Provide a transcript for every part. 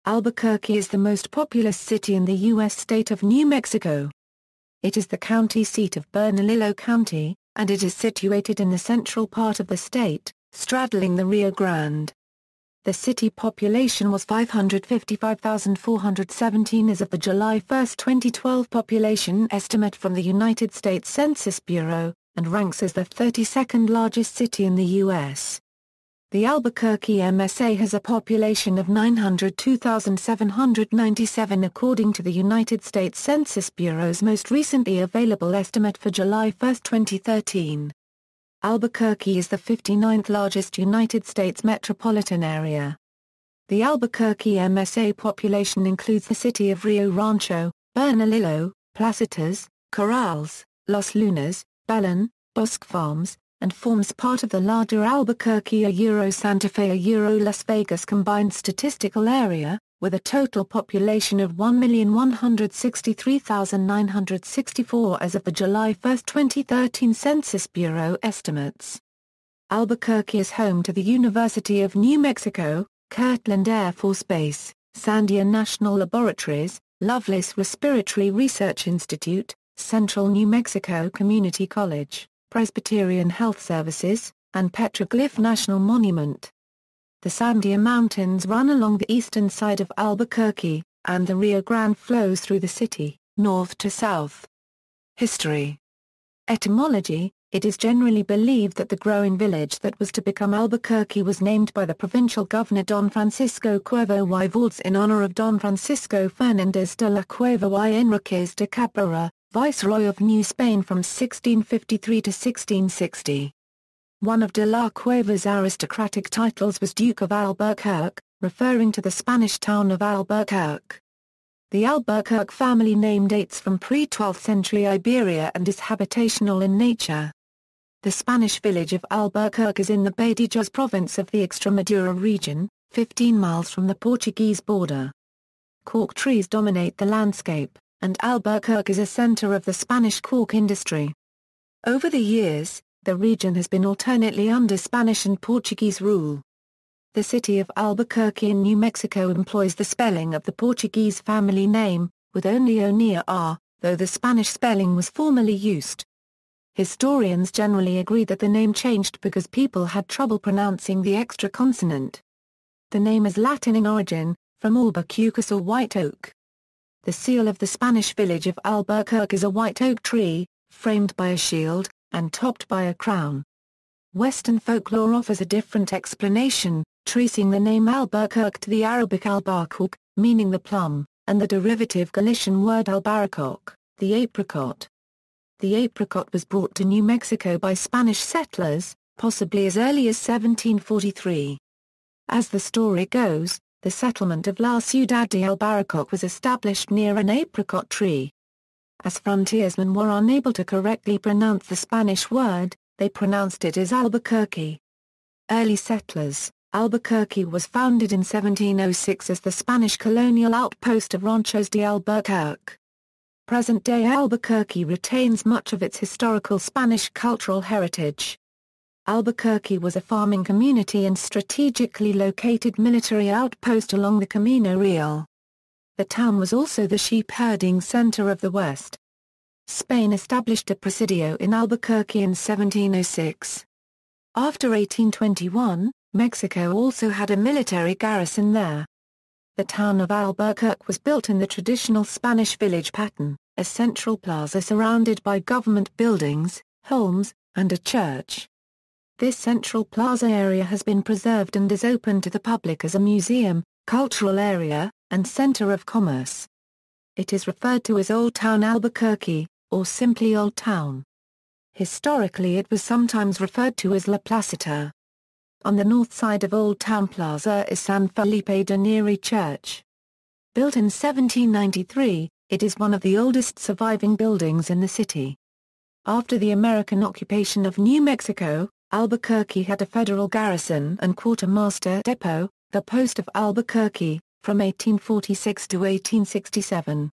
Albuquerque is the most populous city in the U.S. state of New Mexico. It is the county seat of Bernalillo County, and it is situated in the central part of the state, straddling the Rio Grande. The city population was 555,417 as of the July 1, 2012 population estimate from the United States Census Bureau, and ranks as the 32nd largest city in the U.S. The Albuquerque MSA has a population of 902,797 according to the United States Census Bureau's most recently available estimate for July 1, 2013. Albuquerque is the 59th largest United States metropolitan area. The Albuquerque MSA population includes the city of Rio Rancho, Bernalillo, Placitas, Corrales, Los Lunas, Belen, Bosque Farms, and forms part of the larger Albuquerque-Santa Fe-Las Vegas combined statistical area, with a total population of 1,163,964 as of the July 1, 2013 Census Bureau estimates. Albuquerque is home to the University of New Mexico, Kirtland Air Force Base, Sandia National Laboratories, Lovelace Respiratory Research Institute, Central New Mexico Community College, Presbyterian Health Services, and Petroglyph National Monument. The Sandia Mountains run along the eastern side of Albuquerque, and the Rio Grande flows through the city, north to south. History. Etymology. It is generally believed that the growing village that was to become Albuquerque was named by the provincial governor Don Francisco Cuervo y Valdes in honor of Don Francisco Fernández de la Cueva y Enriquez de Cabrera, Viceroy of New Spain from 1653 to 1660. One of de la Cueva's aristocratic titles was Duke of Albuquerque, referring to the Spanish town of Albuquerque. The Albuquerque family name dates from pre-12th century Iberia and is habitational in nature. The Spanish village of Albuquerque is in the Badajoz province of the Extremadura region, 15 miles from the Portuguese border. Cork trees dominate the landscape, and Albuquerque is a center of the Spanish cork industry. Over the years, the region has been alternately under Spanish and Portuguese rule. The city of Albuquerque in New Mexico employs the spelling of the Portuguese family name, with only O near R, though the Spanish spelling was formerly used. Historians generally agree that the name changed because people had trouble pronouncing the extra consonant. The name is Latin in origin, from albacucus or white oak. The seal of the Spanish village of Albuquerque is a white oak tree, framed by a shield, and topped by a crown. Western folklore offers a different explanation, tracing the name Albuquerque to the Arabic albarquq, meaning the plum, and the derivative Galician word albaricoque, the apricot. The apricot was brought to New Mexico by Spanish settlers, possibly as early as 1743. As the story goes, the settlement of La Ciudad de Albaricoque was established near an apricot tree. As frontiersmen were unable to correctly pronounce the Spanish word, they pronounced it as Albuquerque. Early settlers. Albuquerque was founded in 1706 as the Spanish colonial outpost of Ranchos de Albuquerque. Present-day Albuquerque retains much of its historical Spanish cultural heritage. Albuquerque was a farming community and strategically located military outpost along the Camino Real. The town was also the sheep-herding center of the West. Spain established a presidio in Albuquerque in 1706. After 1821, Mexico also had a military garrison there. The town of Albuquerque was built in the traditional Spanish village pattern, a central plaza surrounded by government buildings, homes, and a church. This central plaza area has been preserved and is open to the public as a museum, cultural area, and center of commerce. It is referred to as Old Town Albuquerque, or simply Old Town. Historically it was sometimes referred to as La Placita. On the north side of Old Town Plaza is San Felipe de Neri Church. Built in 1793, it is one of the oldest surviving buildings in the city. After the American occupation of New Mexico, Albuquerque had a federal garrison and quartermaster depot, the Post of Albuquerque, from 1846 to 1867.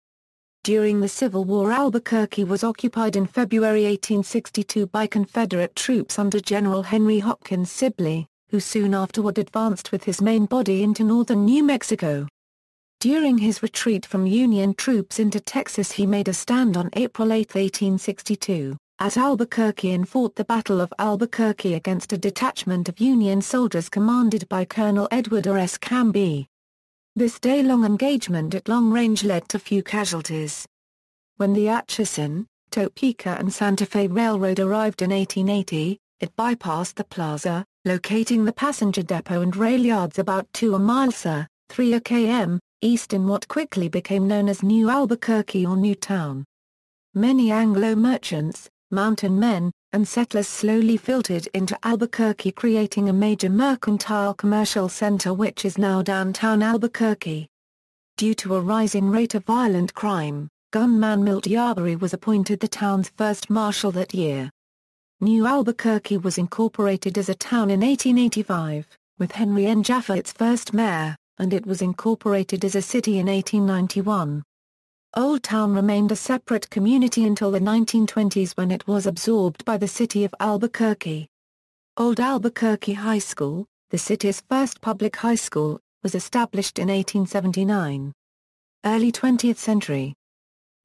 During the Civil War Albuquerque was occupied in February 1862 by Confederate troops under General Henry Hopkins Sibley, who soon afterward advanced with his main body into northern New Mexico. During his retreat from Union troops into Texas, he made a stand on April 8, 1862, at Albuquerque and fought the Battle of Albuquerque against a detachment of Union soldiers commanded by Colonel Edward R. S. Canby. This day-long engagement at long range led to few casualties. When the Atchison, Topeka and Santa Fe Railroad arrived in 1880, it bypassed the plaza, locating the passenger depot and rail yards about 2 miles, 3 km, east in what quickly became known as New Albuquerque or New Town. Many Anglo merchants, mountain men, and settlers slowly filtered into Albuquerque, creating a major mercantile commercial center which is now downtown Albuquerque. Due to a rising rate of violent crime, gunman Milt Yarbury was appointed the town's first marshal that year. New Albuquerque was incorporated as a town in 1885, with Henry N. Jaffa its first mayor, and it was incorporated as a city in 1891. Old Town remained a separate community until the 1920s, when it was absorbed by the city of Albuquerque. Old Albuquerque High School, the city's first public high school, was established in 1879. Early 20th century.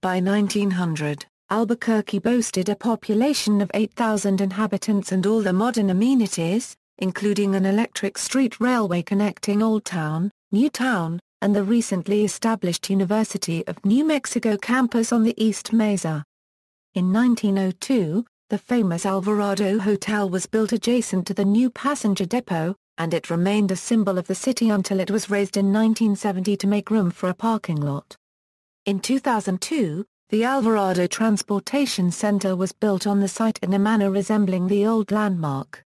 By 1900, Albuquerque boasted a population of 8,000 inhabitants and all the modern amenities, including an electric street railway connecting Old Town, New Town, and the recently established University of New Mexico campus on the East Mesa. In 1902, the famous Alvarado Hotel was built adjacent to the new passenger depot, and it remained a symbol of the city until it was razed in 1970 to make room for a parking lot. In 2002, the Alvarado Transportation Center was built on the site in a manner resembling the old landmark.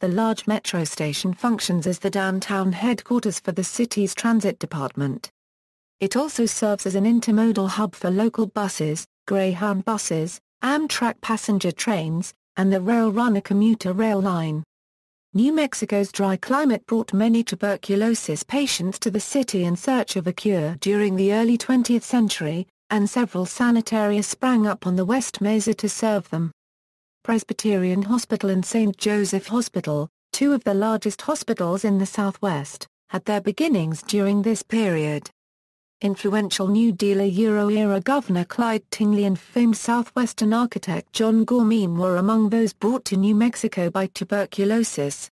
The large metro station functions as the downtown headquarters for the city's transit department. It also serves as an intermodal hub for local buses, Greyhound buses, Amtrak passenger trains, and the Rail Runner commuter rail line. New Mexico's dry climate brought many tuberculosis patients to the city in search of a cure during the early 20th century, and several sanitariums sprang up on the West Mesa to serve them. Presbyterian Hospital and St. Joseph Hospital, two of the largest hospitals in the Southwest, had their beginnings during this period. Influential New Deal-era Governor Clyde Tingley and famed Southwestern architect John Gorman were among those brought to New Mexico by tuberculosis.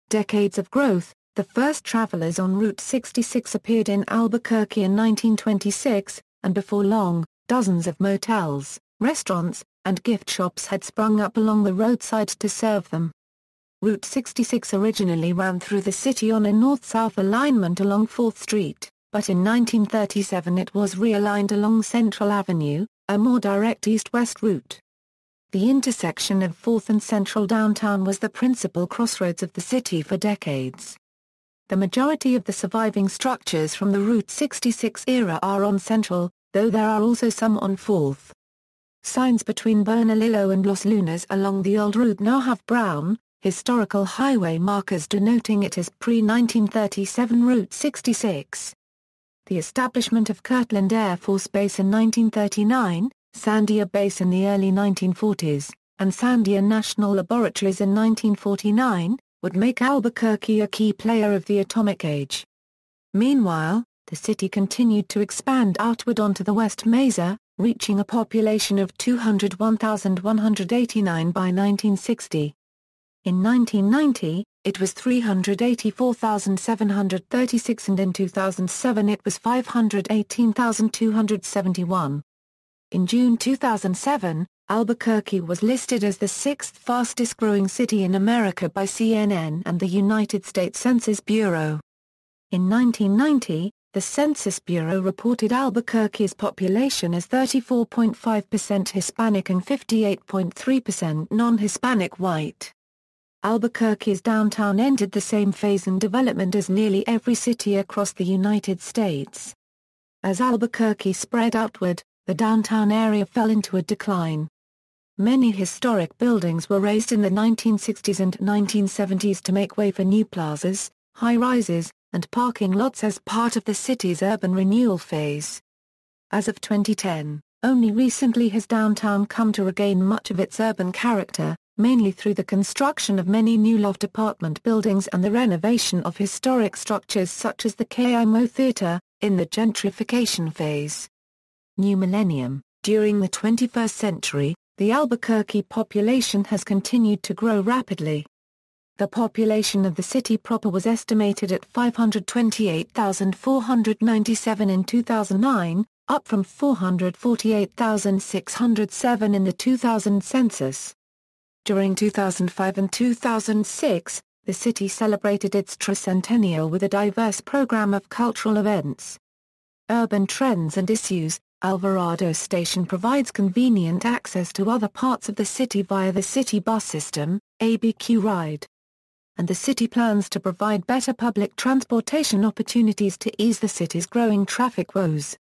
Decades of growth. The first travelers on Route 66 appeared in Albuquerque in 1926, and before long, dozens of motels, restaurants, and gift shops had sprung up along the roadsides to serve them. Route 66 originally ran through the city on a north-south alignment along 4th Street, but in 1937 it was realigned along Central Avenue, a more direct east-west route. The intersection of 4th and Central downtown was the principal crossroads of the city for decades. The majority of the surviving structures from the Route 66 era are on Central, though there are also some on 4th. Signs between Bernalillo and Los Lunas along the old route now have brown, historical highway markers denoting it as pre-1937 Route 66. The establishment of Kirtland Air Force Base in 1939, Sandia Base in the early 1940s, and Sandia National Laboratories in 1949, would make Albuquerque a key player of the atomic age. Meanwhile, the city continued to expand outward onto the West Mesa, reaching a population of 201,189 by 1960. In 1990, it was 384,736 and in 2007 it was 518,271. In June 2007, Albuquerque was listed as the 6th fastest growing city in America by CNN and the United States Census Bureau. In 1990, the Census Bureau reported Albuquerque's population as 34.5% Hispanic and 58.3% non-Hispanic white. Albuquerque's downtown entered the same phase in development as nearly every city across the United States. As Albuquerque spread outward, the downtown area fell into a decline. Many historic buildings were razed in the 1960s and 1970s to make way for new plazas, high-rises, and parking lots as part of the city's urban renewal phase. As of 2010, only recently has downtown come to regain much of its urban character, mainly through the construction of many new loft apartment buildings and the renovation of historic structures such as the KMO Theater, In the gentrification phase. New millennium. During the 21st century, the Albuquerque population has continued to grow rapidly. The population of the city proper was estimated at 528,497 in 2009, up from 448,607 in the 2000 census. During 2005 and 2006, the city celebrated its tricentennial with a diverse program of cultural events. Urban trends and issues. Alvarado Station provides convenient access to other parts of the city via the city bus system, ÄB Ride. And the city plans to provide better public transportation opportunities to ease the city's growing traffic woes.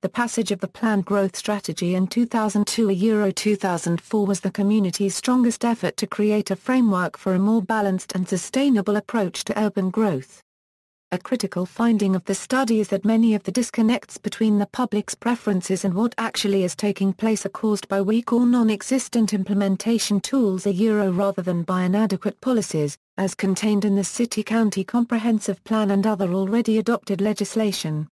The passage of the planned growth strategy in 2002–2004 was the community's strongest effort to create a framework for a more balanced and sustainable approach to urban growth. A critical finding of the study is that many of the disconnects between the public's preferences and what actually is taking place are caused by weak or non-existent implementation tools rather than by inadequate policies, as contained in the City-County Comprehensive Plan and other already adopted legislation.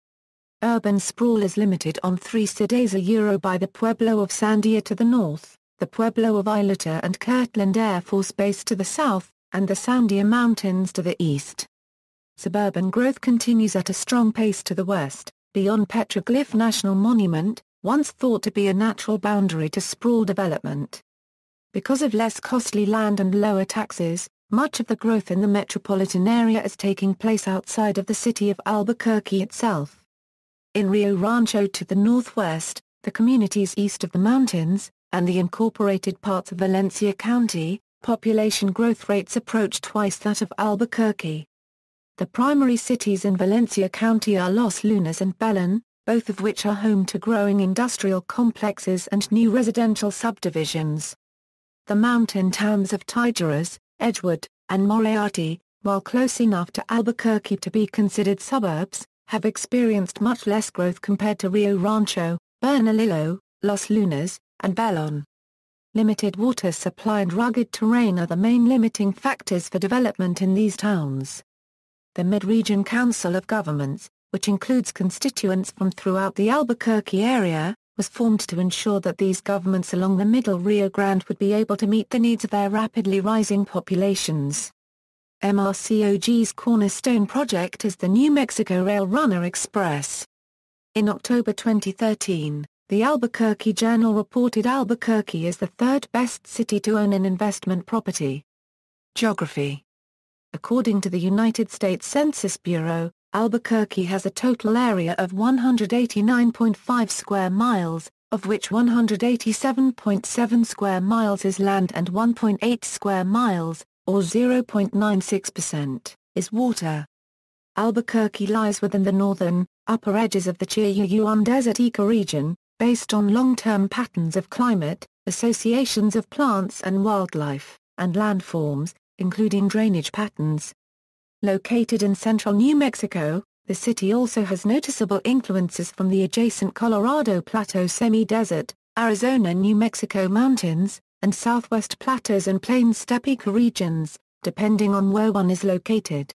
Urban sprawl is limited on 3 cities by the Pueblo of Sandia to the north, the Pueblo of ʻælbə́kɜrki and Kirtland Air Force Base to the south, and the Sandia Mountains to the east. Suburban growth continues at a strong pace to the west, beyond Petroglyph National Monument, once thought to be a natural boundary to sprawl development. Because of less costly land and lower taxes, much of the growth in the metropolitan area is taking place outside of the city of Albuquerque itself. In Rio Rancho to the northwest, the communities east of the mountains, and the incorporated parts of Valencia County, population growth rates approach twice that of Albuquerque. The primary cities in Valencia County are Los Lunas and Belen, both of which are home to growing industrial complexes and new residential subdivisions. The mountain towns of Tigueras, Edgewood, and Moriarty, while close enough to Albuquerque to be considered suburbs, have experienced much less growth compared to Rio Rancho, Bernalillo, Los Lunas, and Belen. Limited water supply and rugged terrain are the main limiting factors for development in these towns. The Mid-Region Council of Governments, which includes constituents from throughout the Albuquerque area, was formed to ensure that these governments along the Middle Rio Grande would be able to meet the needs of their rapidly rising populations. MRCOG's cornerstone project is the New Mexico Rail Runner Express. In October 2013, the Albuquerque Journal reported Albuquerque is the third best city to own an investment property. Geography. According to the United States Census Bureau, Albuquerque has a total area of 189.5 square miles, of which 187.7 square miles is land and 1.8 square miles, or 0.96%, is water. Albuquerque lies within the northern, upper edges of the Chihuahuan Desert ecoregion, based on long-term patterns of climate, associations of plants and wildlife, and landforms, including drainage patterns. Located in central New Mexico, the city also has noticeable influences from the adjacent Colorado Plateau semi-desert, Arizona-New Mexico mountains, and southwest plateaus and plains steppe ecoregions, depending on where one is located.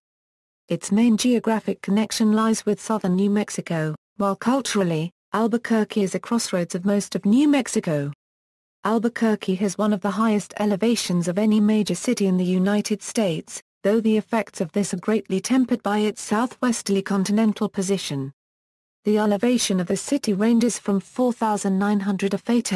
Its main geographic connection lies with southern New Mexico, while culturally, Albuquerque is a crossroads of most of New Mexico. Albuquerque has one of the highest elevations of any major city in the United States, though the effects of this are greatly tempered by its southwesterly continental position. The elevation of the city ranges from 4,900 feet,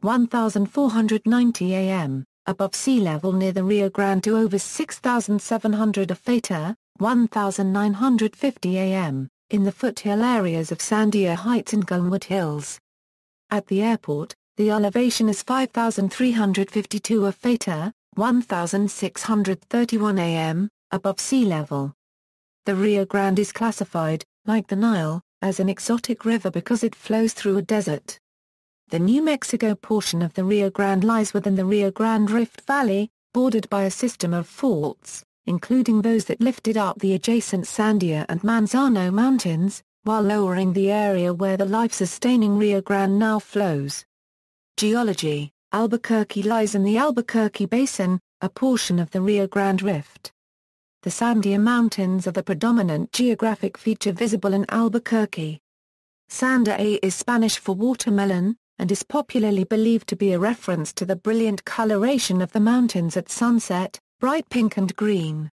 1,490 am, above sea level near the Rio Grande to over 6,700 feet, 1,950 am, in the foothill areas of Sandia Heights and Glenwood Hills. At the airport, the elevation is 5,352 feet, 1,631 am, above sea level. The Rio Grande is classified, like the Nile, as an exotic river because it flows through a desert. The New Mexico portion of the Rio Grande lies within the Rio Grande Rift Valley, bordered by a system of faults, including those that lifted up the adjacent Sandia and Manzano mountains, while lowering the area where the life-sustaining Rio Grande now flows. Geology. Albuquerque lies in the Albuquerque Basin, a portion of the Rio Grande Rift. The Sandia Mountains are the predominant geographic feature visible in Albuquerque. Sandia is Spanish for watermelon, and is popularly believed to be a reference to the brilliant coloration of the mountains at sunset, bright pink and green.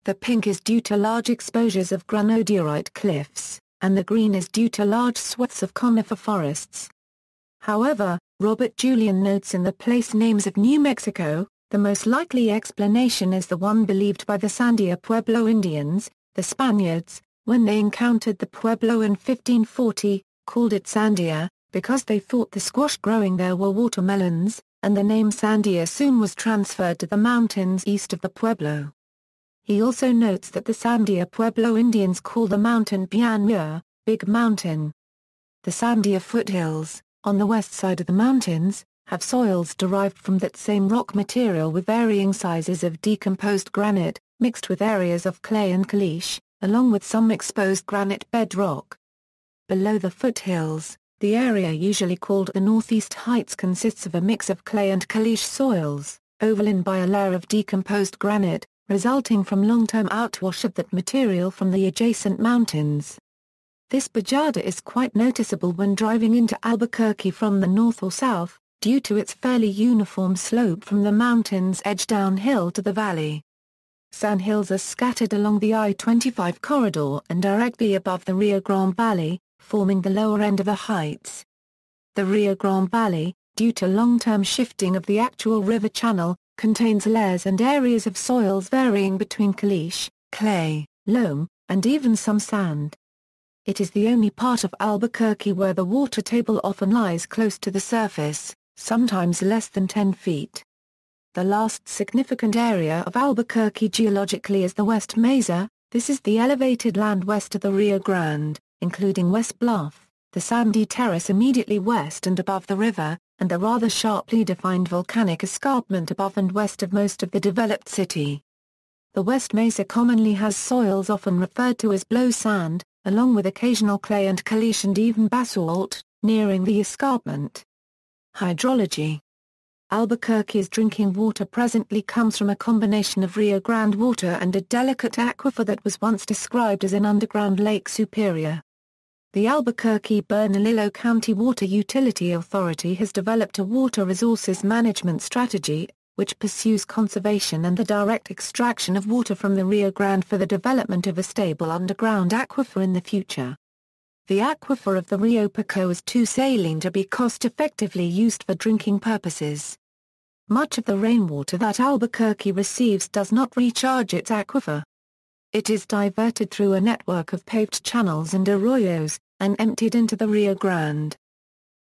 The pink is due to large exposures of granodiorite cliffs, and the green is due to large swaths of conifer forests. However, Robert Julian notes in the Place Names of New Mexico, the most likely explanation is the one believed by the Sandia Pueblo Indians, the Spaniards, when they encountered the Pueblo in 1540, called it Sandia, because they thought the squash growing there were watermelons, and the name Sandia soon was transferred to the mountains east of the Pueblo. He also notes that the Sandia Pueblo Indians call the mountain Bien Muir, Big Mountain. The Sandia foothills, on the west side of the mountains, have soils derived from that same rock material with varying sizes of decomposed granite, mixed with areas of clay and caliche, along with some exposed granite bedrock. Below the foothills, the area usually called the Northeast Heights consists of a mix of clay and caliche soils, overlain by a layer of decomposed granite, resulting from long-term outwash of that material from the adjacent mountains. This bajada is quite noticeable when driving into Albuquerque from the north or south, due to its fairly uniform slope from the mountain's edge downhill to the valley. Sandhills are scattered along the I-25 corridor and directly above the Rio Grande Valley, forming the lower end of the heights. The Rio Grande Valley, due to long-term shifting of the actual river channel, contains layers and areas of soils varying between caliche, clay, loam, and even some sand. It is the only part of Albuquerque where the water table often lies close to the surface, sometimes less than 10 feet. The last significant area of Albuquerque geologically is the West Mesa. This is the elevated land west of the Rio Grande, including West Bluff, the sandy terrace immediately west and above the river, and the rather sharply defined volcanic escarpment above and west of most of the developed city. The West Mesa commonly has soils often referred to as blow sand, along with occasional clay and caliche and even basalt, nearing the escarpment. Hydrology. Albuquerque's drinking water presently comes from a combination of Rio Grande water and a delicate aquifer that was once described as an underground Lake Superior. The Albuquerque Bernalillo County Water Utility Authority has developed a water resources management strategy, which pursues conservation and the direct extraction of water from the Rio Grande for the development of a stable underground aquifer in the future. The aquifer of the Rio Pico is too saline to be cost-effectively used for drinking purposes. Much of the rainwater that Albuquerque receives does not recharge its aquifer. It is diverted through a network of paved channels and arroyos, and emptied into the Rio Grande.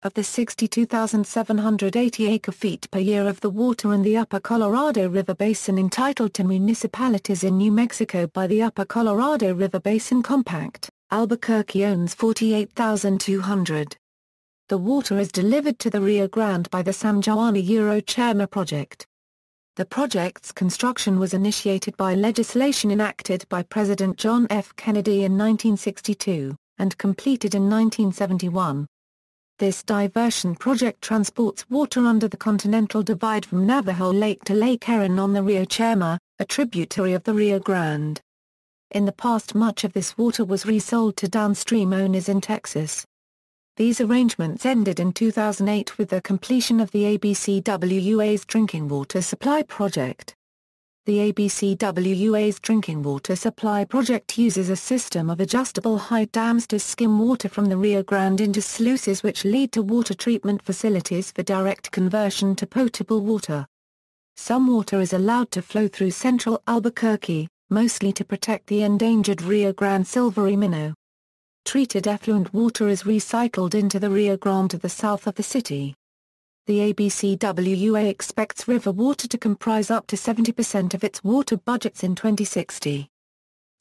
Of the 62,780 acre-feet per year of the water in the Upper Colorado River Basin entitled to municipalities in New Mexico by the Upper Colorado River Basin Compact, Albuquerque owns 48,200. The water is delivered to the Rio Grande by the San Juan Chema project. The project's construction was initiated by legislation enacted by President John F. Kennedy in 1962, and completed in 1971. This diversion project transports water under the Continental Divide from Navajo Lake to Lake Erin on the Rio Chema, a tributary of the Rio Grande. In the past, much of this water was resold to downstream owners in Texas. These arrangements ended in 2008 with the completion of the ABCWUA's drinking water supply project. The ABCWUA's drinking water supply project uses a system of adjustable height dams to skim water from the Rio Grande into sluices which lead to water treatment facilities for direct conversion to potable water. Some water is allowed to flow through central Albuquerque, mostly to protect the endangered Rio Grande silvery minnow. Treated effluent water is recycled into the Rio Grande to the south of the city. The ABCWUA expects river water to comprise up to 70% of its water budgets in 2060.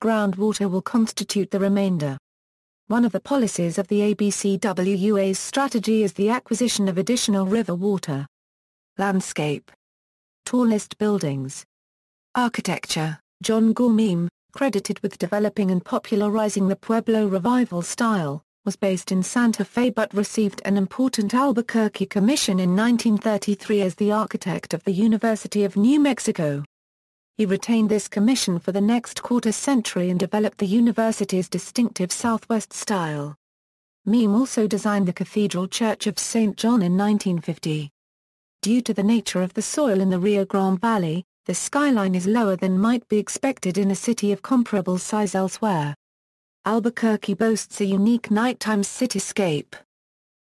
Groundwater will constitute the remainder. One of the policies of the ABCWUA's strategy is the acquisition of additional river water. Landscape. Tallest buildings. Architecture. John Gormem, credited with developing and popularizing the Pueblo Revival style, was based in Santa Fe but received an important Albuquerque commission in 1933 as the architect of the University of New Mexico. He retained this commission for the next quarter-century and developed the university's distinctive Southwest style. Meme also designed the Cathedral Church of St. John in 1950. Due to the nature of the soil in the Rio Grande Valley, the skyline is lower than might be expected in a city of comparable size elsewhere. Albuquerque boasts a unique nighttime cityscape.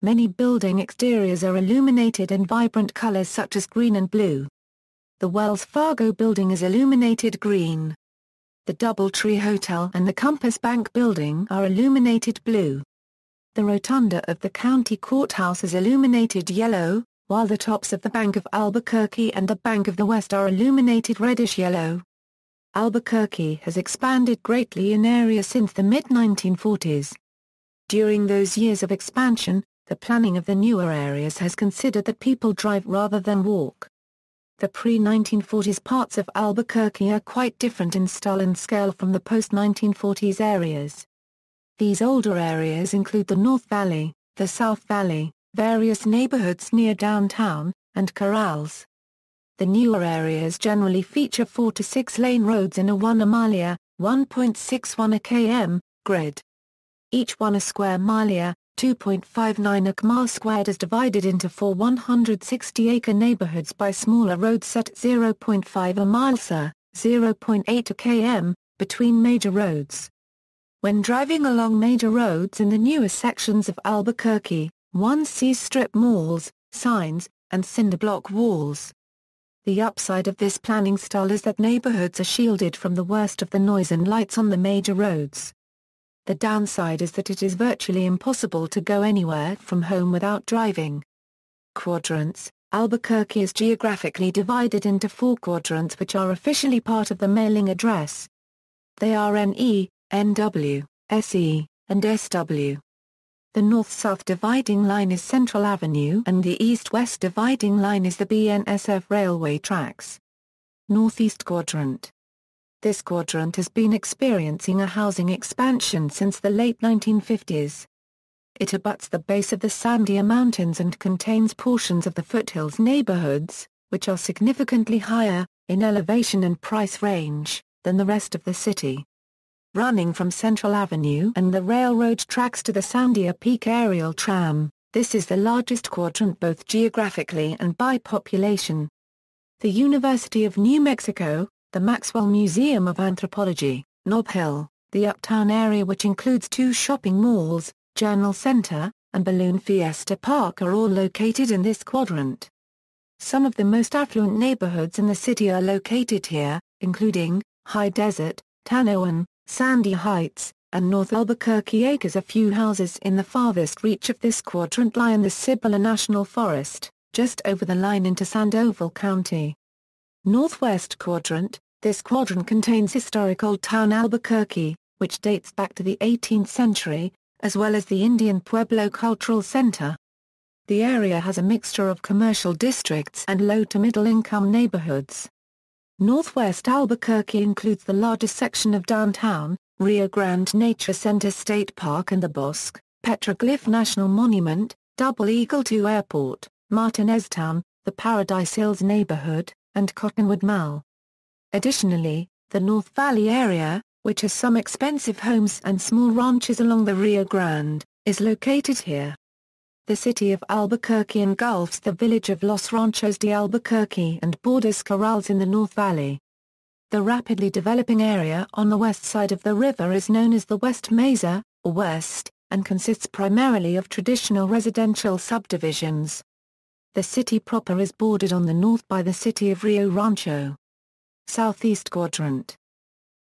Many building exteriors are illuminated in vibrant colors such as green and blue. The Wells Fargo building is illuminated green. The Doubletree Hotel and the Compass Bank building are illuminated blue. The rotunda of the county courthouse is illuminated yellow, while the tops of the Bank of Albuquerque and the Bank of the West are illuminated reddish-yellow. Albuquerque has expanded greatly in area since the mid-1940s. During those years of expansion, the planning of the newer areas has considered that people drive rather than walk. The pre-1940s parts of Albuquerque are quite different in style and scale from the post-1940s areas. These older areas include the North Valley, the South Valley, various neighborhoods near downtown, and Corrales. The newer areas generally feature 4 to 6 lane roads in a 1 milia, 1.61 km, grid. Each 1 square milia, 2.59 km squared is divided into 4 160-acre neighborhoods by smaller roads set at 0.5 miles, 0.8 km, between major roads. When driving along major roads in the newer sections of Albuquerque, one sees strip malls, signs, and cinder block walls. The upside of this planning style is that neighborhoods are shielded from the worst of the noise and lights on the major roads. The downside is that it is virtually impossible to go anywhere from home without driving. Quadrants. Albuquerque is geographically divided into 4 quadrants which are officially part of the mailing address. They are NE, NW, SE, and SW. The north-south dividing line is Central Avenue and the east-west dividing line is the BNSF railway tracks. Northeast Quadrant. This quadrant has been experiencing a housing expansion since the late 1950s. It abuts the base of the Sandia Mountains and contains portions of the foothills neighborhoods, which are significantly higher, in elevation and price range, than the rest of the city. Running from Central Avenue and the railroad tracks to the Sandia Peak aerial tram, this is the largest quadrant both geographically and by population. The University of New Mexico, the Maxwell Museum of Anthropology, Nob Hill, the Uptown area which includes 2 shopping malls, Journal Center, and Balloon Fiesta Park are all located in this quadrant. Some of the most affluent neighborhoods in the city are located here, including High Desert, Tanoan, Sandy Heights, and North Albuquerque Acres. A few houses in the farthest reach of this quadrant lie in the Cibola National Forest, just over the line into Sandoval County. Northwest Quadrant. This quadrant contains historic Old Town Albuquerque, which dates back to the 18th century, as well as the Indian Pueblo Cultural Center. The area has a mixture of commercial districts and low to middle income neighborhoods. Northwest Albuquerque includes the largest section of downtown, Rio Grande Nature Center State Park and the Bosque, Petroglyph National Monument, Double Eagle II Airport, Martinez Town, the Paradise Hills neighborhood, and Cottonwood Mall. Additionally, the North Valley area, which has some expensive homes and small ranches along the Rio Grande, is located here. The city of Albuquerque engulfs the village of Los Ranchos de Albuquerque and borders Corrales in the North Valley. The rapidly developing area on the west side of the river is known as the West Mesa, or West, and consists primarily of traditional residential subdivisions. The city proper is bordered on the north by the city of Rio Rancho. Southeast Quadrant.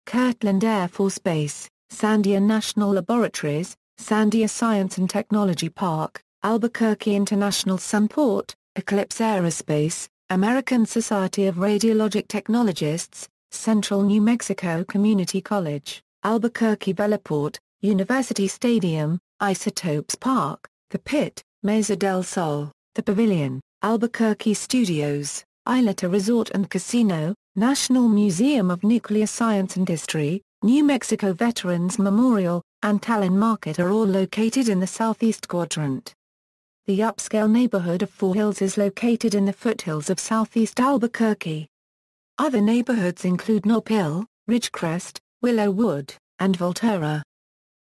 Kirtland Air Force Base, Sandia National Laboratories, Sandia Science and Technology Park, Albuquerque International Sunport, Eclipse Aerospace, American Society of Radiologic Technologists, Central New Mexico Community College, Albuquerque Veloport, University Stadium, Isotopes Park, The Pit, Mesa del Sol, The Pavilion, Albuquerque Studios, Isleta Resort and Casino, National Museum of Nuclear Science and History, New Mexico Veterans Memorial, and Talon Market are all located in the southeast quadrant. The upscale neighborhood of Four Hills is located in the foothills of southeast Albuquerque. Other neighborhoods include Nob Hill, Ridgecrest, Willow Wood, and Volterra.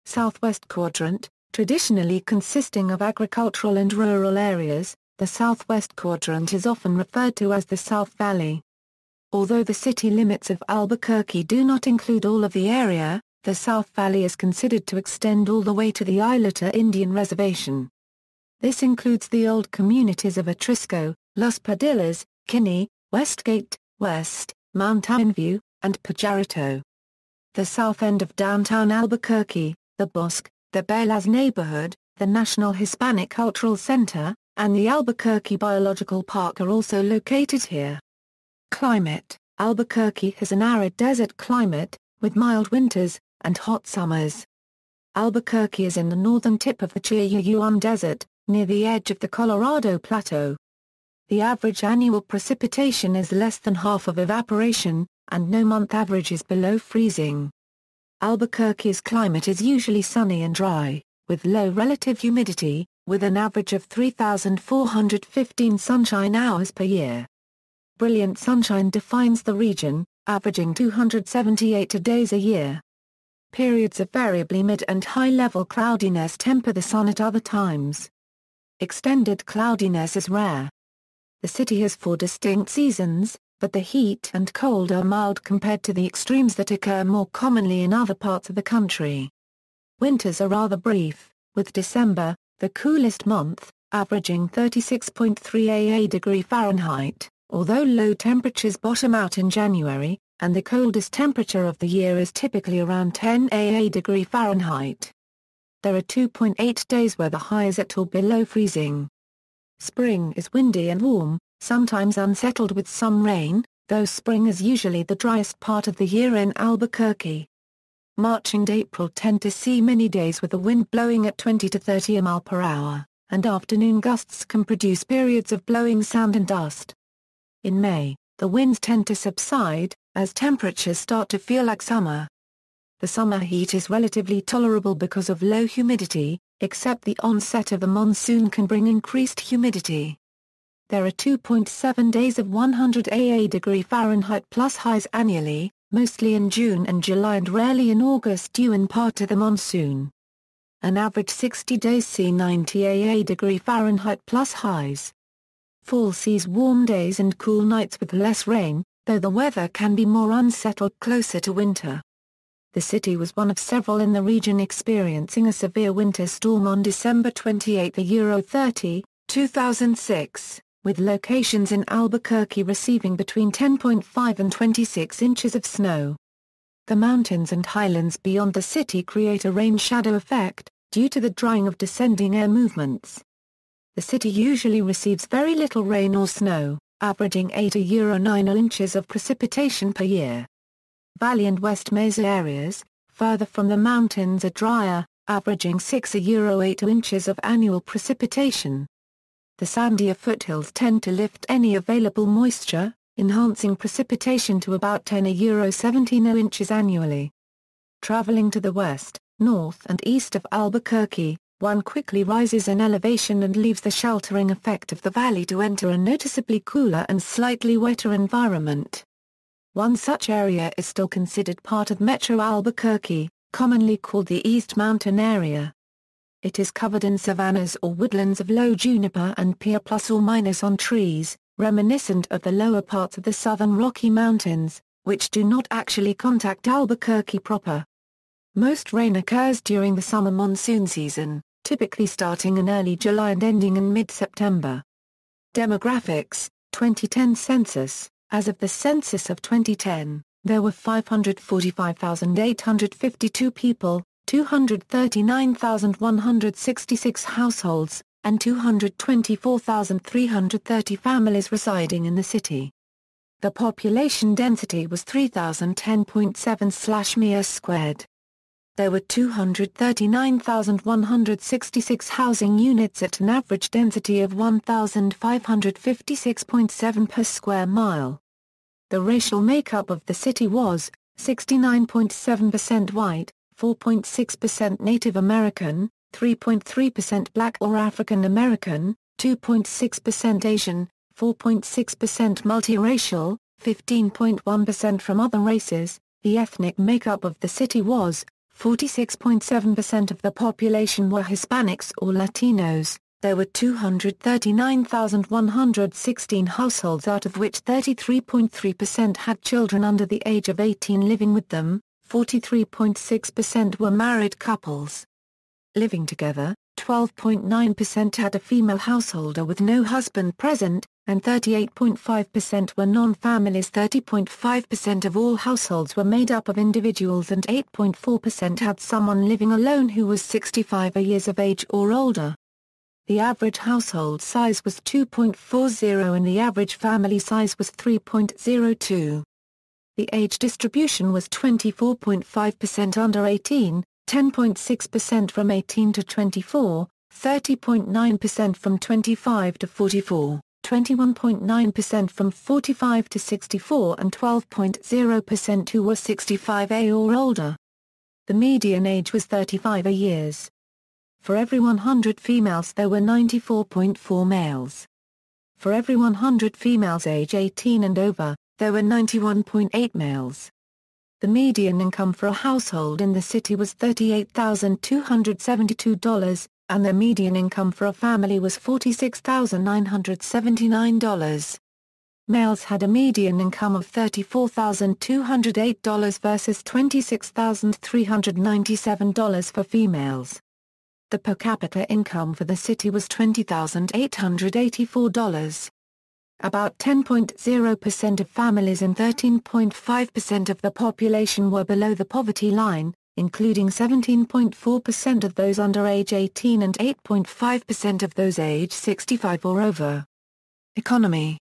Southwest Quadrant, traditionally consisting of agricultural and rural areas, the Southwest Quadrant is often referred to as the South Valley. Although the city limits of Albuquerque do not include all of the area, the South Valley is considered to extend all the way to the ʻælbə́kʜrki Indian Reservation. This includes the old communities of Atrisco, Los Padillas, Kinney, Westgate, West, Mountain View, and Pajarito. The south end of downtown Albuquerque, the Bosque, the Belas neighborhood, the National Hispanic Cultural Center, and the Albuquerque Biological Park are also located here. Climate: Albuquerque has an arid desert climate, with mild winters and hot summers. Albuquerque is in the northern tip of the Chihuahuan Desert, near the edge of the Colorado Plateau. The average annual precipitation is less than half of evaporation, and no month average is below freezing. Albuquerque's climate is usually sunny and dry, with low relative humidity, with an average of 3,415 sunshine hours per year. Brilliant sunshine defines the region, averaging 278 days a year. Periods of variably mid and high-level cloudiness temper the sun at other times. Extended cloudiness is rare. The city has 4 distinct seasons, but the heat and cold are mild compared to the extremes that occur more commonly in other parts of the country. Winters are rather brief, with December, the coolest month, averaging 36.3 degree Fahrenheit, although low temperatures bottom out in January, and the coldest temperature of the year is typically around 10 degree Fahrenheit. There are 2.8 days where the high is at or below freezing. Spring is windy and warm, sometimes unsettled with some rain, though spring is usually the driest part of the year in Albuquerque. March and April tend to see many days with the wind blowing at 20 to 30 mph, and afternoon gusts can produce periods of blowing sand and dust. In May, the winds tend to subside, as temperatures start to feel like summer. The summer heat is relatively tolerable because of low humidity, except the onset of the monsoon can bring increased humidity. There are 2.7 days of 100 degree Fahrenheit plus highs annually, mostly in June and July and rarely in August due in part to the monsoon. An average 60 days see 90 degree Fahrenheit plus highs. Fall sees warm days and cool nights with less rain, though the weather can be more unsettled closer to winter. The city was one of several in the region experiencing a severe winter storm on December 28, 2006, with locations in Albuquerque receiving between 10.5 and 26 inches of snow. The mountains and highlands beyond the city create a rain-shadow effect, due to the drying of descending air movements. The city usually receives very little rain or snow, averaging 8 to 9 inches of precipitation per year. Valley and West Mesa areas, further from the mountains are drier, averaging 6 to 8 inches of annual precipitation. The sandier foothills tend to lift any available moisture, enhancing precipitation to about 10 to 17 inches annually. Traveling to the west, north and east of Albuquerque, one quickly rises in elevation and leaves the sheltering effect of the valley to enter a noticeably cooler and slightly wetter environment. One such area is still considered part of Metro Albuquerque, commonly called the East Mountain area. It is covered in savannas or woodlands of low juniper and pear plus or minus on trees, reminiscent of the lower parts of the southern Rocky Mountains, which do not actually contact Albuquerque proper. Most rain occurs during the summer monsoon season, typically starting in early July and ending in mid-September. Demographics, 2010 census. As of the census of 2010, there were 545,852 people, 239,166 households, and 224,330 families residing in the city. The population density was 3,010.7/m². There were 239,166 housing units at an average density of 1,556.7 per square mile. The racial makeup of the city was 69.7% white, 4.6% Native American, 3.3% Black or African American, 2.6% Asian, 4.6% multiracial, 15.1% from other races. The ethnic makeup of the city was 46.7% of the population were Hispanics or Latinos. There were 239,116 households, out of which 33.3% had children under the age of 18 living with them, 43.6% were married couples. Living together, 12.9% had a female householder with no husband present, and 38.5% were non-families. 30.5% of all households were made up of individuals, and 8.4% had someone living alone who was 65 years of age or older. The average household size was 2.40 and the average family size was 3.02. The age distribution was 24.5% under 18, 10.6% from 18 to 24, 30.9% from 25 to 44, 21.9% from 45 to 64 and 12.0% who were 65 or older. The median age was 35 years. For every 100 females there were 94.4 males. For every 100 females age 18 and over, there were 91.8 males. The median income for a household in the city was $38,272, and the median income for a family was $46,979. Males had a median income of $34,208 versus $26,397 for females. The per capita income for the city was $20,884. About 10.0% of families and 13.5% of the population were below the poverty line, including 17.4% of those under age 18 and 8.5% of those age 65 or over. Economy.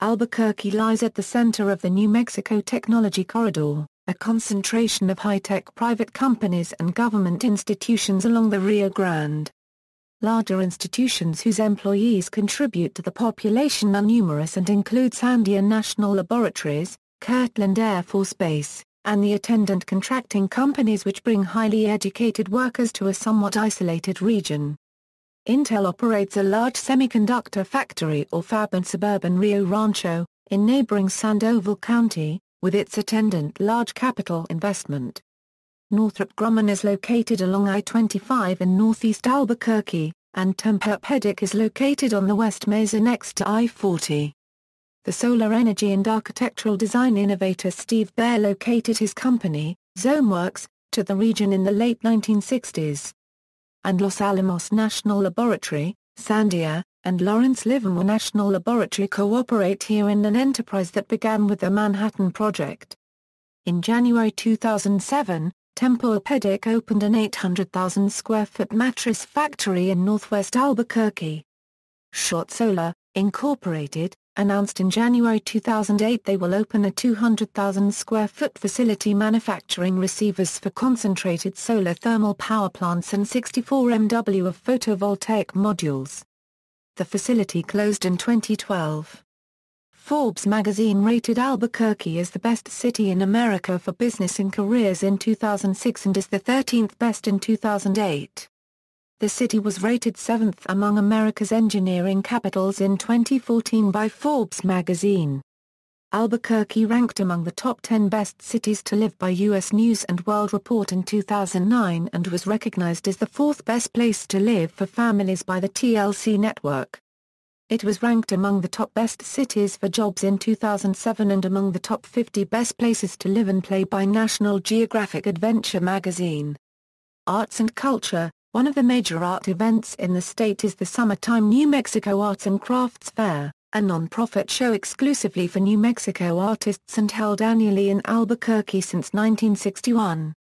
Albuquerque lies at the center of the New Mexico Technology Corridor, a concentration of high-tech private companies and government institutions along the Rio Grande. Larger institutions whose employees contribute to the population are numerous and include Sandia National Laboratories, Kirtland Air Force Base, and the attendant contracting companies which bring highly educated workers to a somewhat isolated region. Intel operates a large semiconductor factory or fab in suburban Rio Rancho, in neighboring Sandoval County, with its attendant large capital investment. Northrop Grumman is located along I-25 in northeast Albuquerque, and Äĺbə́kʜrki is located on the West Mesa next to I-40. The solar energy and architectural design innovator Steve Baer located his company, Zoneworks, to the region in the late 1960s. And Los Alamos National Laboratory, Sandia, and Lawrence Livermore National Laboratory cooperate here in an enterprise that began with the Manhattan Project. In January 2007, Äĺbə́kʜrki opened an 800,000 square foot mattress factory in northwest Albuquerque. Schott Solar, Incorporated, announced in January 2008 they will open a 200,000 square foot facility manufacturing receivers for concentrated solar thermal power plants and 64 MW of photovoltaic modules. The facility closed in 2012. Forbes magazine rated Albuquerque as the best city in America for business and careers in 2006 and as the 13th best in 2008. The city was rated 7th among America's engineering capitals in 2014 by Forbes magazine. Albuquerque ranked among the top 10 best cities to live by U.S. News & World Report in 2009 and was recognized as the 4th best place to live for families by the TLC network. It was ranked among the top best cities for jobs in 2007 and among the top 50 best places to live and play by National Geographic Adventure magazine. Arts and culture. One of the major art events in the state is the Summertime New Mexico Arts and Crafts Fair, a non-profit show exclusively for New Mexico artists and held annually in Albuquerque since 1961.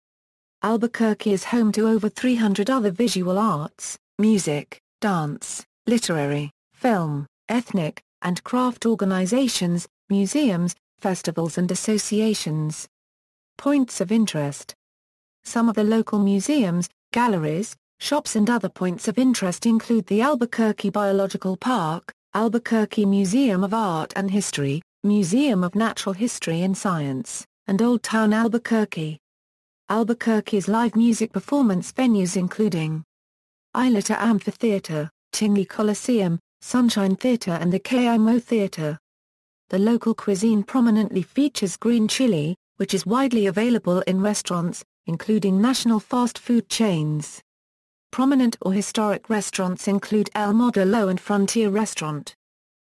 Albuquerque is home to over 300 other visual arts, music, dance, literary, film, ethnic, and craft organizations, museums, festivals and associations. Points of interest. Some of the local museums, galleries, shops and other points of interest include the Albuquerque Biological Park, Albuquerque Museum of Art and History, Museum of Natural History and Science, and Old Town Albuquerque. Albuquerque's live music performance venues including Isleta Amphitheater, Tingley Coliseum, Sunshine Theater and the KMO Theater. The local cuisine prominently features green chili, which is widely available in restaurants, including national fast food chains. Prominent or historic restaurants include El Modelo and Frontier Restaurant.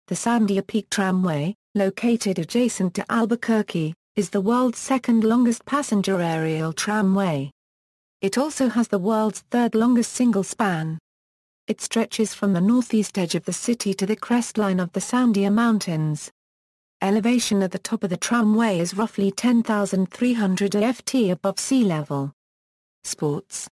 The Sandia Peak Tramway, located adjacent to Albuquerque, is the world's second longest passenger aerial tramway. It also has the world's third longest single span. It stretches from the northeast edge of the city to the crestline of the Sandia Mountains. Elevation at the top of the tramway is roughly 10,300 ft above sea level. Sports.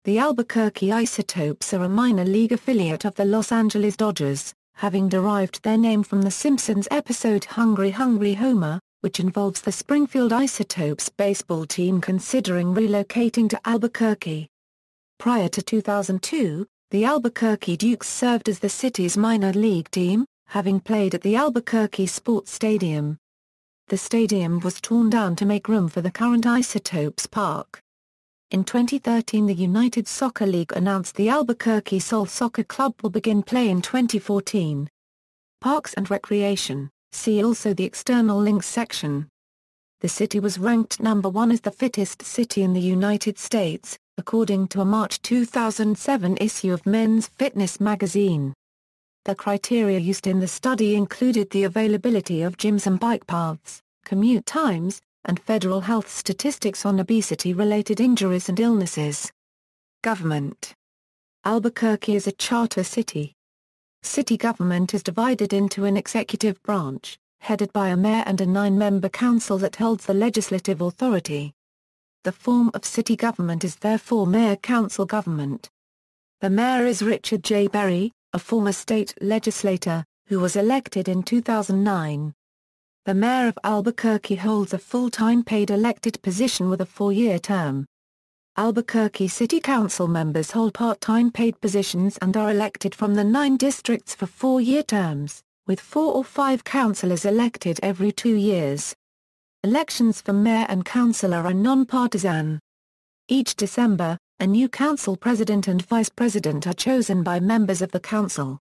The Albuquerque Isotopes are a minor league affiliate of the Los Angeles Dodgers, having derived their name from the Simpsons episode Hungry Hungry Homer, which involves the Springfield Isotopes baseball team considering relocating to Albuquerque. Prior to 2002, the Albuquerque Dukes served as the city's minor league team, having played at the Albuquerque Sports Stadium. The stadium was torn down to make room for the current Isotopes Park. In 2013, the United Soccer League announced the Albuquerque Soul Soccer Club will begin play in 2014. Parks and Recreation, see also the External Links section. The city was ranked number 1 as the fittest city in the United States, according to a March 2007 issue of Men's Fitness magazine. The criteria used in the study included the availability of gyms and bike paths, commute times, and federal health statistics on obesity-related injuries and illnesses. Government. Albuquerque is a charter city. City government is divided into an executive branch, headed by a mayor and a 9-member council that holds the legislative authority. The form of city government is therefore mayor-council government. The mayor is Richard J. Berry, a former state legislator, who was elected in 2009. The mayor of Albuquerque holds a full-time paid elected position with a 4-year term. Albuquerque City Council members hold part-time paid positions and are elected from the 9 districts for 4-year terms, with 4 or 5 councilors elected every 2 years. Elections for mayor and councilor are non-partisan. Each December, a new council president and vice president are chosen by members of the council.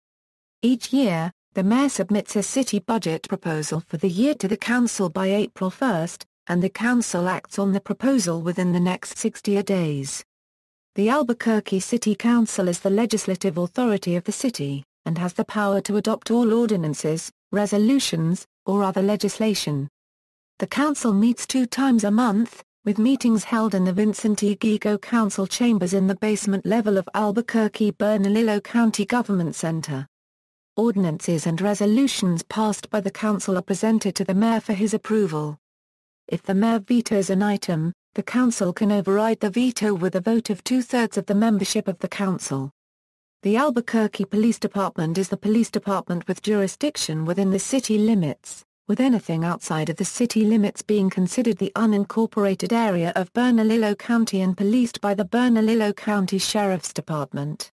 Each year, the mayor submits a city budget proposal for the year to the council by April 1, and the council acts on the proposal within the next 60 days. The Albuquerque City Council is the legislative authority of the city, and has the power to adopt all ordinances, resolutions, or other legislation. The council meets 2 times a month, with meetings held in the Vincent E. Gigo Council Chambers in the basement level of Albuquerque Bernalillo County Government Center. Ordinances and resolutions passed by the council are presented to the mayor for his approval. If the mayor vetoes an item, the council can override the veto with a vote of 2/3 of the membership of the council. The Albuquerque Police Department is the police department with jurisdiction within the city limits, with anything outside of the city limits being considered the unincorporated area of Bernalillo County and policed by the Bernalillo County Sheriff's Department.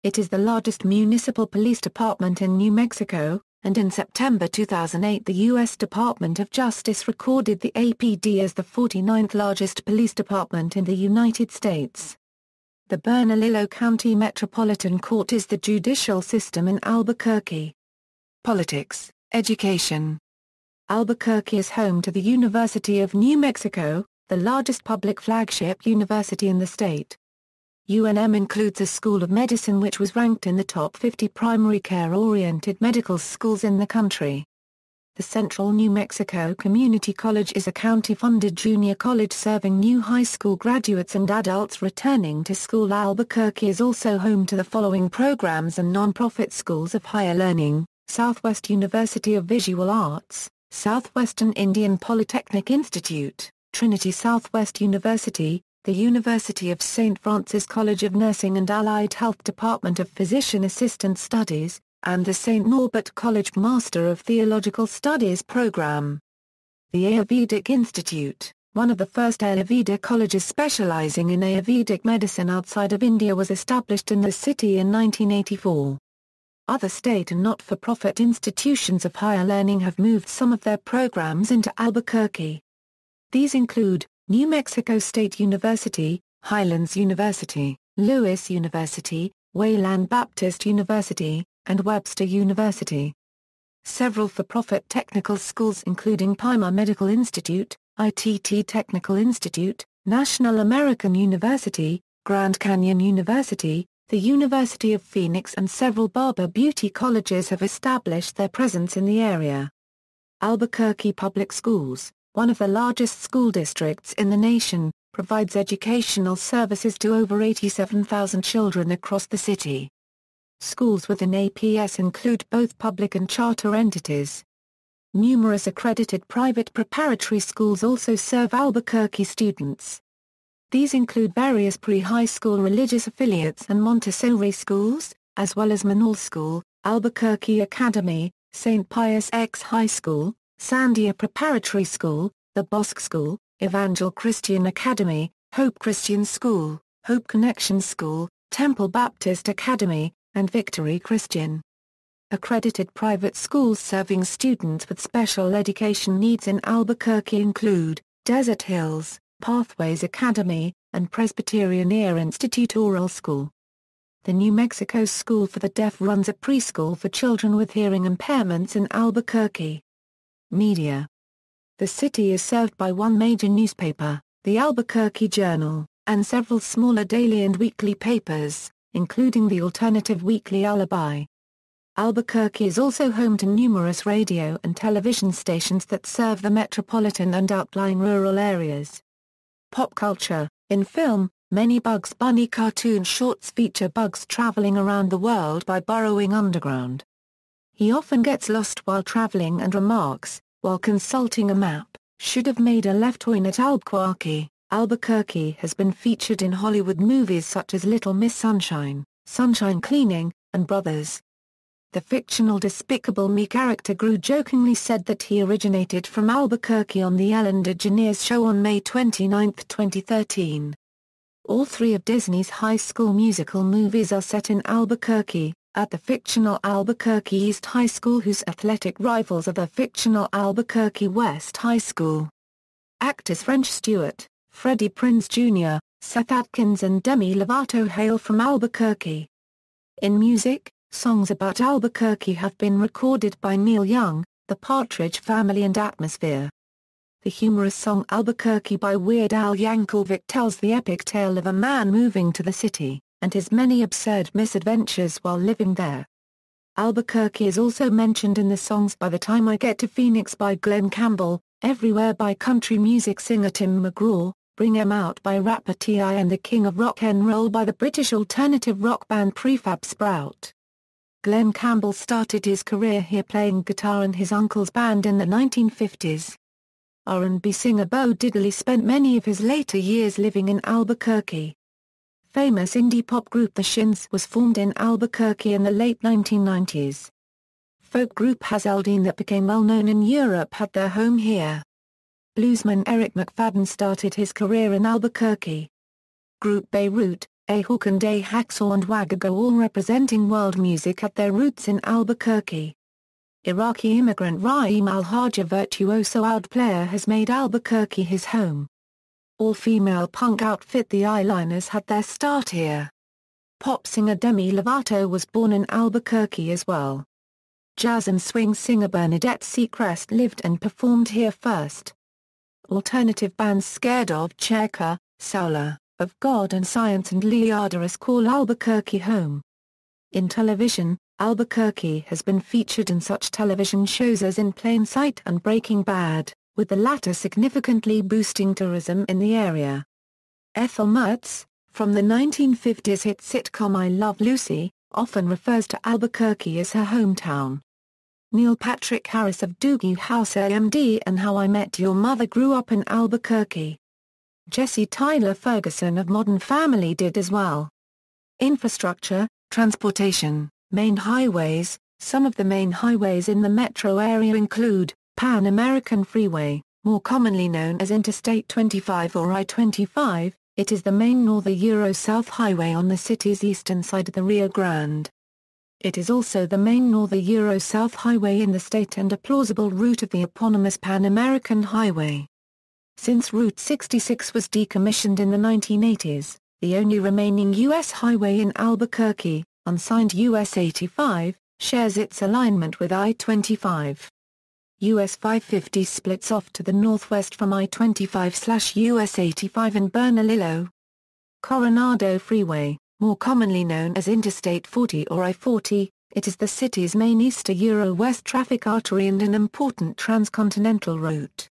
It is the largest municipal police department in New Mexico, and in September 2008 the U.S. Department of Justice recorded the APD as the 49th largest police department in the United States. The Bernalillo County Metropolitan Court is the judicial system in Albuquerque. Politics, education. Albuquerque is home to the University of New Mexico, the largest public flagship university in the state. UNM includes a School of Medicine which was ranked in the top 50 primary care-oriented medical schools in the country. The Central New Mexico Community College is a county-funded junior college serving new high school graduates and adults returning to school. Albuquerque is also home to the following programs and non-profit schools of higher learning: Southwest University of Visual Arts, Southwestern Indian Polytechnic Institute, Trinity Southwest University, the University of St. Francis College of Nursing and Allied Health Department of Physician Assistant Studies, and the St. Norbert College Master of Theological Studies program. The Ayurvedic Institute, one of the first Ayurveda colleges specializing in Ayurvedic medicine outside of India, was established in the city in 1984. Other state and not-for-profit institutions of higher learning have moved some of their programs into Albuquerque. These include New Mexico State University, Highlands University, Lewis University, Wayland Baptist University, and Webster University. several for-profit technical schools including Pima Medical Institute, ITT Technical Institute, National American University, Grand Canyon University, the University of Phoenix and several barber beauty colleges have established their presence in the area. Albuquerque Public Schools, one of the largest school districts in the nation, provides educational services to over 87,000 children across the city. Schools within APS include both public and charter entities. Numerous accredited private preparatory schools also serve Albuquerque students. These include various pre-high school religious affiliates and Montessori schools, as well as Manal School, Albuquerque Academy, St. Pius X High School, Sandia Preparatory School, the Bosque School, Evangel Christian Academy, Hope Christian School, Hope Connection School, Temple Baptist Academy, and Victory Christian. Accredited private schools serving students with special education needs in Albuquerque include Desert Hills, Pathways Academy, and Presbyterian Ear Institute Oral School. The New Mexico School for the Deaf runs a preschool for children with hearing impairments in Albuquerque. Media. The city is served by one major newspaper, the Albuquerque Journal, and several smaller daily and weekly papers, including the alternative weekly Alibi. Albuquerque is also home to numerous radio and television stations that serve the metropolitan and outlying rural areas. Pop culture. In film, many Bugs Bunny cartoon shorts feature Bugs traveling around the world by burrowing underground. He often gets lost while traveling and remarks, while consulting a map, "Should have made a left turn at Albuquerque." Albuquerque has been featured in Hollywood movies such as Little Miss Sunshine, Sunshine Cleaning, and Brothers. The fictional Despicable Me character Gru jokingly said that he originated from Albuquerque on the Ellen DeGeneres show on May 29, 2013. All three of Disney's High School Musical movies are set in Albuquerque, at the fictional Albuquerque East High School whose athletic rivals are the fictional Albuquerque West High School. Actors French Stewart, Freddie Prinze Jr., Seth Atkins and Demi Lovato hail from Albuquerque. In music, songs about Albuquerque have been recorded by Neil Young, The Partridge Family and Atmosphere. The humorous song Albuquerque by Weird Al Yankovic tells the epic tale of a man moving to the city, and his many absurd misadventures while living there. Albuquerque is also mentioned in the songs By the Time I Get to Phoenix by Glen Campbell, Everywhere by country music singer Tim McGraw, Bring 'Em Out by rapper T.I. and The King of Rock and Roll by the British alternative rock band Prefab Sprout. Glen Campbell started his career here playing guitar in his uncle's band in the 1950s. R&B singer Bo Diddley spent many of his later years living in Albuquerque. Famous indie pop group The Shins was formed in Albuquerque in the late 1990s. Folk group Hazeldine that became well known in Europe had their home here. Bluesman Eric McFadden started his career in Albuquerque. Group Beirut, A-Hawk and A-Hacksaw and Wagago all representing world music had their roots in Albuquerque. Iraqi immigrant Raheem Al-Haja virtuoso oud player has made Albuquerque his home. All-female punk outfit The Eyeliners had their start here. Pop singer Demi Lovato was born in Albuquerque as well. Jazz and swing singer Bernadette Seacrest lived and performed here first. Alternative bands Scared of Cherka, Solar, Of God and Science and Leaderus call Albuquerque home. In television, Albuquerque has been featured in such television shows as In Plain Sight and Breaking Bad, with the latter significantly boosting tourism in the area. Ethel Mertz, from the 1950s hit sitcom I Love Lucy, often refers to Albuquerque as her hometown. Neil Patrick Harris of Doogie House AMD and How I Met Your Mother grew up in Albuquerque. Jesse Tyler Ferguson of Modern Family did as well. Infrastructure, transportation, main highways. Some of the main highways in the metro area include Pan American Freeway, more commonly known as Interstate 25 or I-25. It is the main north-south highway on the city's eastern side of the Rio Grande. It is also the main north-south highway in the state and a plausible route of the eponymous Pan American Highway. Since Route 66 was decommissioned in the 1980s, the only remaining U.S. highway in Albuquerque, unsigned US 85, shares its alignment with I-25. US 550 splits off to the northwest from I-25/US 85 and Bernalillo. Coronado Freeway, more commonly known as Interstate 40 or I-40, it is the city's main east-to-west traffic artery and an important transcontinental route.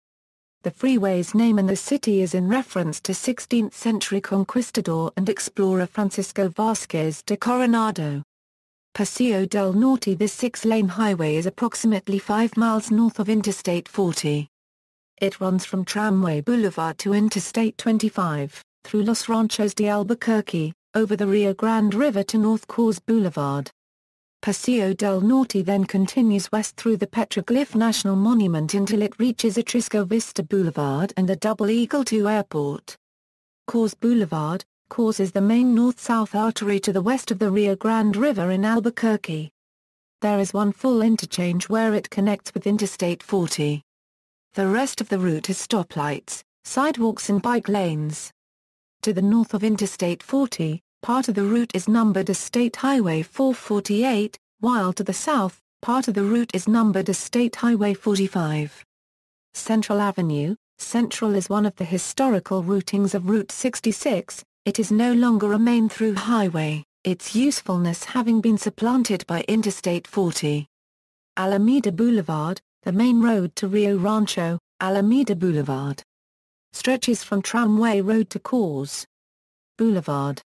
The freeway's name in the city is in reference to 16th-century conquistador and explorer Francisco Vázquez de Coronado. Paseo del Norte. This 6-lane highway is approximately 5 miles north of Interstate 40. It runs from Tramway Boulevard to Interstate 25, through Los Ranchos de Albuquerque, over the Rio Grande River to North Coors Boulevard. Paseo del Norte then continues west through the Petroglyph National Monument until it reaches Atrisco Vista Boulevard and the Double Eagle II Airport. Coors Boulevard. Coors is the main north-south artery to the west of the Rio Grande River in Albuquerque. There is one full interchange where it connects with Interstate 40. The rest of the route is stoplights, sidewalks and bike lanes. To the north of Interstate 40, part of the route is numbered as State Highway 448, while to the south, part of the route is numbered as State Highway 45. Central Avenue. Central is one of the historical routings of Route 66. It is no longer a main-through highway, its usefulness having been supplanted by Interstate 40. Alameda Boulevard, the main road to Rio Rancho, Alameda Boulevard. Stretches from Tramway Road to Coors Boulevard.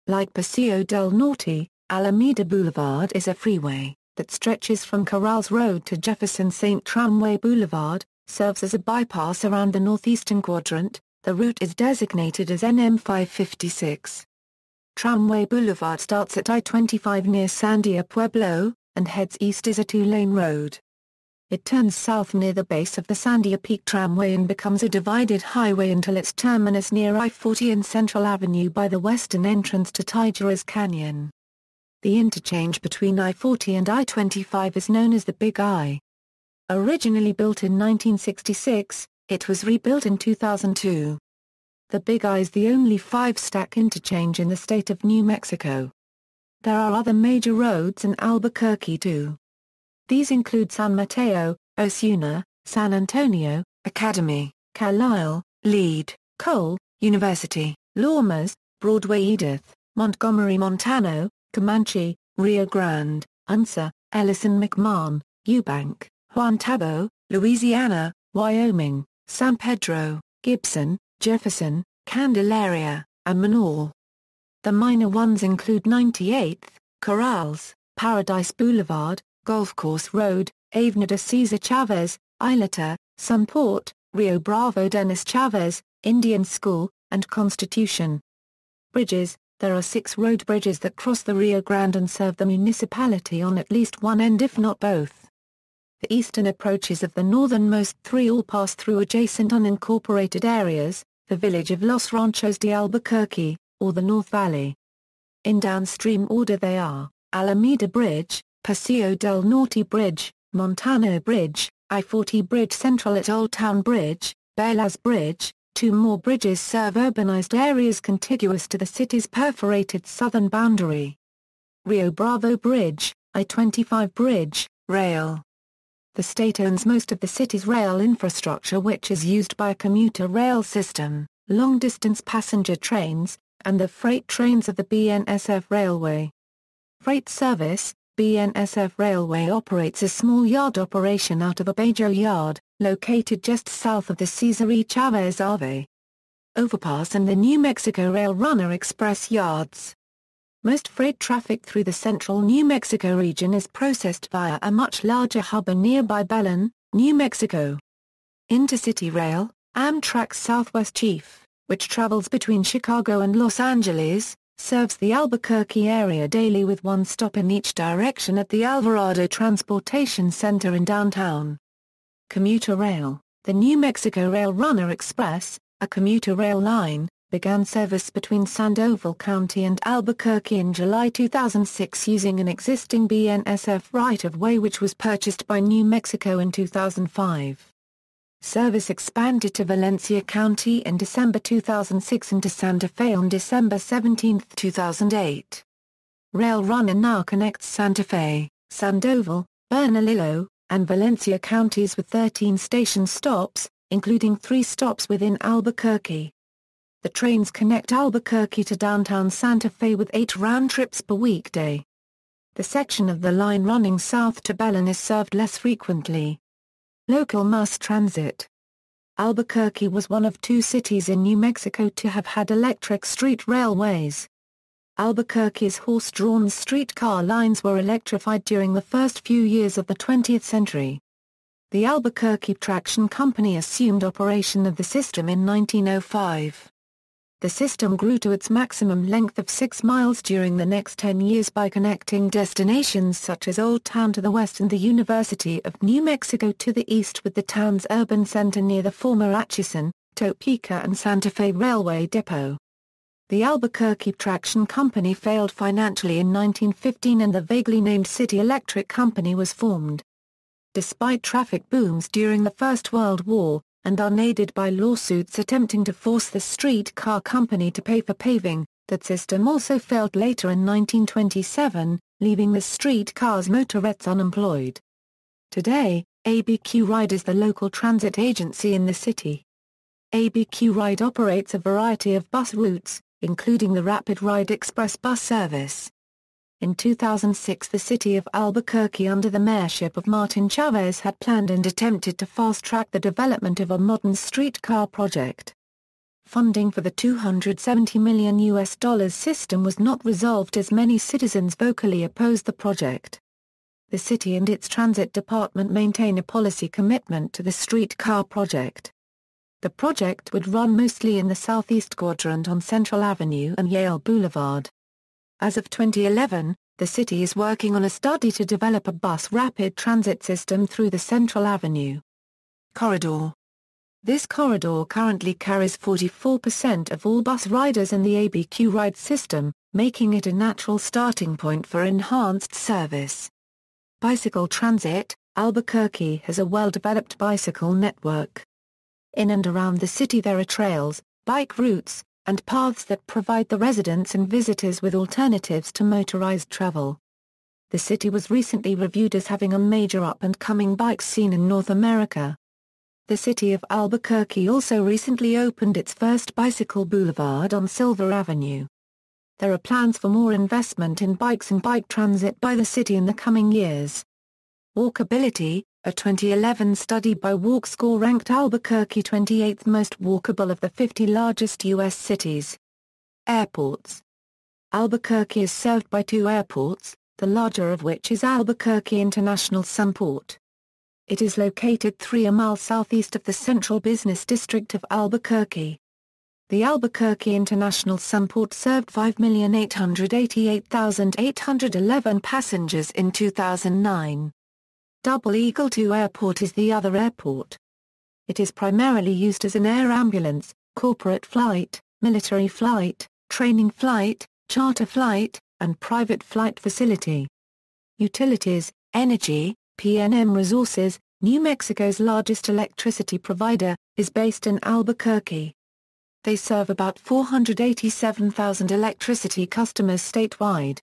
Like Paseo del Norte, Alameda Boulevard is a freeway that stretches from Corrales Road to Jefferson St. Tramway Boulevard, serves as a bypass around the northeastern quadrant. The route is designated as NM 556. Tramway Boulevard starts at I-25 near Sandia Pueblo, and heads east as a 2-lane road. It turns south near the base of the Sandia Peak Tramway and becomes a divided highway until its terminus near I-40 and Central Avenue by the western entrance to Tigueras Canyon. The interchange between I-40 and I-25 is known as the Big I. Originally built in 1966, it was rebuilt in 2002. The Big I is the only 5-stack interchange in the state of New Mexico. There are other major roads in Albuquerque too. These include San Mateo, Osuna, San Antonio, Academy, Carlisle, Lead, Cole, University, Lomas, Broadway Edith, Montgomery Montano, Comanche, Rio Grande, Unser, Ellison McMahon, Eubank, Juan Tabo, Louisiana, Wyoming, San Pedro, Gibson, Jefferson, Candelaria, and Menor. The minor ones include 98th, Corrales, Paradise Boulevard, Golf Course Road, Avenida Cesar Chavez, Isleta, Sunport, Rio Bravo Dennis Chavez, Indian School, and Constitution. Bridges. There are 6 road bridges that cross the Rio Grande and serve the municipality on at least one end if not both. The eastern approaches of the northernmost 3 all pass through adjacent unincorporated areas, the village of Los Ranchos de Albuquerque, or the North Valley. In downstream order they are, Alameda Bridge, Paseo del Norte Bridge, Montano Bridge, I-40 Bridge Central at Old Town Bridge, Belas Bridge. 2 more bridges serve urbanized areas contiguous to the city's perforated southern boundary. Rio Bravo Bridge, I-25 Bridge, Rail. The state owns most of the city's rail infrastructure, which is used by a commuter rail system, long-distance passenger trains, and the freight trains of the BNSF Railway. Freight service. BNSF Railway operates a small yard operation out of Abajo Yard, located just south of the Cesar E. Chavez Ave overpass and the New Mexico Rail Runner Express yards. Most freight traffic through the central New Mexico region is processed via a much larger hub in nearby Belen, New Mexico. Intercity Rail, Amtrak's Southwest Chief, which travels between Chicago and Los Angeles, serves the Albuquerque area daily with one stop in each direction at the Alvarado Transportation Center in downtown. Commuter Rail, the New Mexico Rail Runner Express, a commuter rail line, began service between Sandoval County and Albuquerque in July 2006 using an existing BNSF right-of-way which was purchased by New Mexico in 2005. Service expanded to Valencia County in December 2006 and to Santa Fe on December 17, 2008. Rail Runner now connects Santa Fe, Sandoval, Bernalillo, and Valencia counties with 13 station stops, including 3 stops within Albuquerque. The trains connect Albuquerque to downtown Santa Fe with 8 round trips per weekday. The section of the line running south to Belen is served less frequently. Local mass transit. Albuquerque was one of 2 cities in New Mexico to have had electric street railways. Albuquerque's horse-drawn streetcar lines were electrified during the first few years of the 20th century. The Albuquerque Traction Company assumed operation of the system in 1905. The system grew to its maximum length of 6 miles during the next 10 years by connecting destinations such as Old Town to the west and the University of New Mexico to the east with the town's urban center near the former Atchison, Topeka and Santa Fe Railway Depot. The Albuquerque Traction Company failed financially in 1915 and the vaguely named City Electric Company was formed. Despite traffic booms during the First World War, and unaided by lawsuits attempting to force the streetcar company to pay for paving, that system also failed later in 1927, leaving the streetcar's motorettes unemployed. Today, ABQ Ride is the local transit agency in the city. ABQ Ride operates a variety of bus routes, including the Rapid Ride Express bus service. In 2006 the city of Albuquerque under the mayorship of Martin Chavez had planned and attempted to fast-track the development of a modern streetcar project. Funding for the $270 million system was not resolved as many citizens vocally opposed the project. The city and its transit department maintain a policy commitment to the streetcar project. The project would run mostly in the southeast quadrant on Central Avenue and Yale Boulevard. As of 2011, the city is working on a study to develop a bus rapid transit system through the Central Avenue corridor. This corridor currently carries 44% of all bus riders in the ABQ Ride system, making it a natural starting point for enhanced service. Bicycle transit. Albuquerque has a well-developed bicycle network. In and around the city there are trails, bike routes, and paths that provide the residents and visitors with alternatives to motorized travel. The city was recently reviewed as having a major up-and-coming bike scene in North America. The city of Albuquerque also recently opened its first bicycle boulevard on Silver Avenue. There are plans for more investment in bikes and bike transit by the city in the coming years. Walkability. A 2011 study by WalkScore ranked Albuquerque 28th most walkable of the 50 largest U.S. cities. Airports. Albuquerque is served by 2 airports, the larger of which is Albuquerque International Sunport. It is located 3 miles southeast of the central business district of Albuquerque. The Albuquerque International Sunport served 5,888,811 passengers in 2009. Double Eagle II Airport is the other airport. It is primarily used as an air ambulance, corporate flight, military flight, training flight, charter flight, and private flight facility. Utilities. Energy. PNM Resources, New Mexico's largest electricity provider, is based in Albuquerque. They serve about 487,000 electricity customers statewide.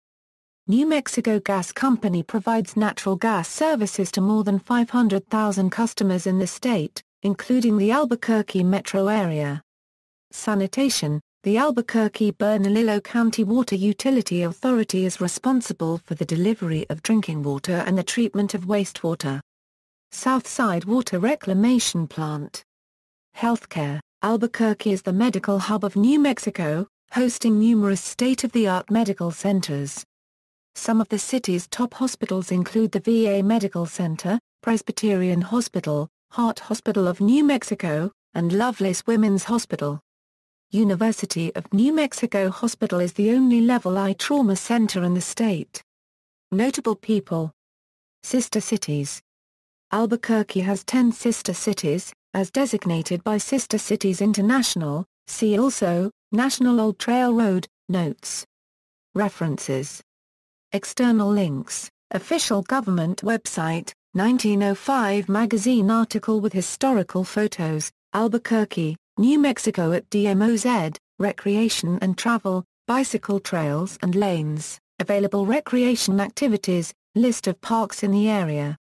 New Mexico Gas Company provides natural gas services to more than 500,000 customers in the state, including the Albuquerque metro area. Sanitation. The Albuquerque-Bernalillo County Water Utility Authority is responsible for the delivery of drinking water and the treatment of wastewater. Southside Water Reclamation Plant. Healthcare. Albuquerque is the medical hub of New Mexico, hosting numerous state-of-the-art medical centers. Some of the city's top hospitals include the VA Medical Center, Presbyterian Hospital, Heart Hospital of New Mexico, and Lovelace Women's Hospital. University of New Mexico Hospital is the only Level I trauma center in the state. Notable people. Sister cities. Albuquerque has 10 sister cities, as designated by Sister Cities International. See also, National Old Trail Road, Notes. References. External links, Official Government Website, 1905 Magazine article with historical photos, Albuquerque, New Mexico at DMOZ, Recreation and Travel, Bicycle Trails and Lanes, Available Recreation Activities, List of parks in the area.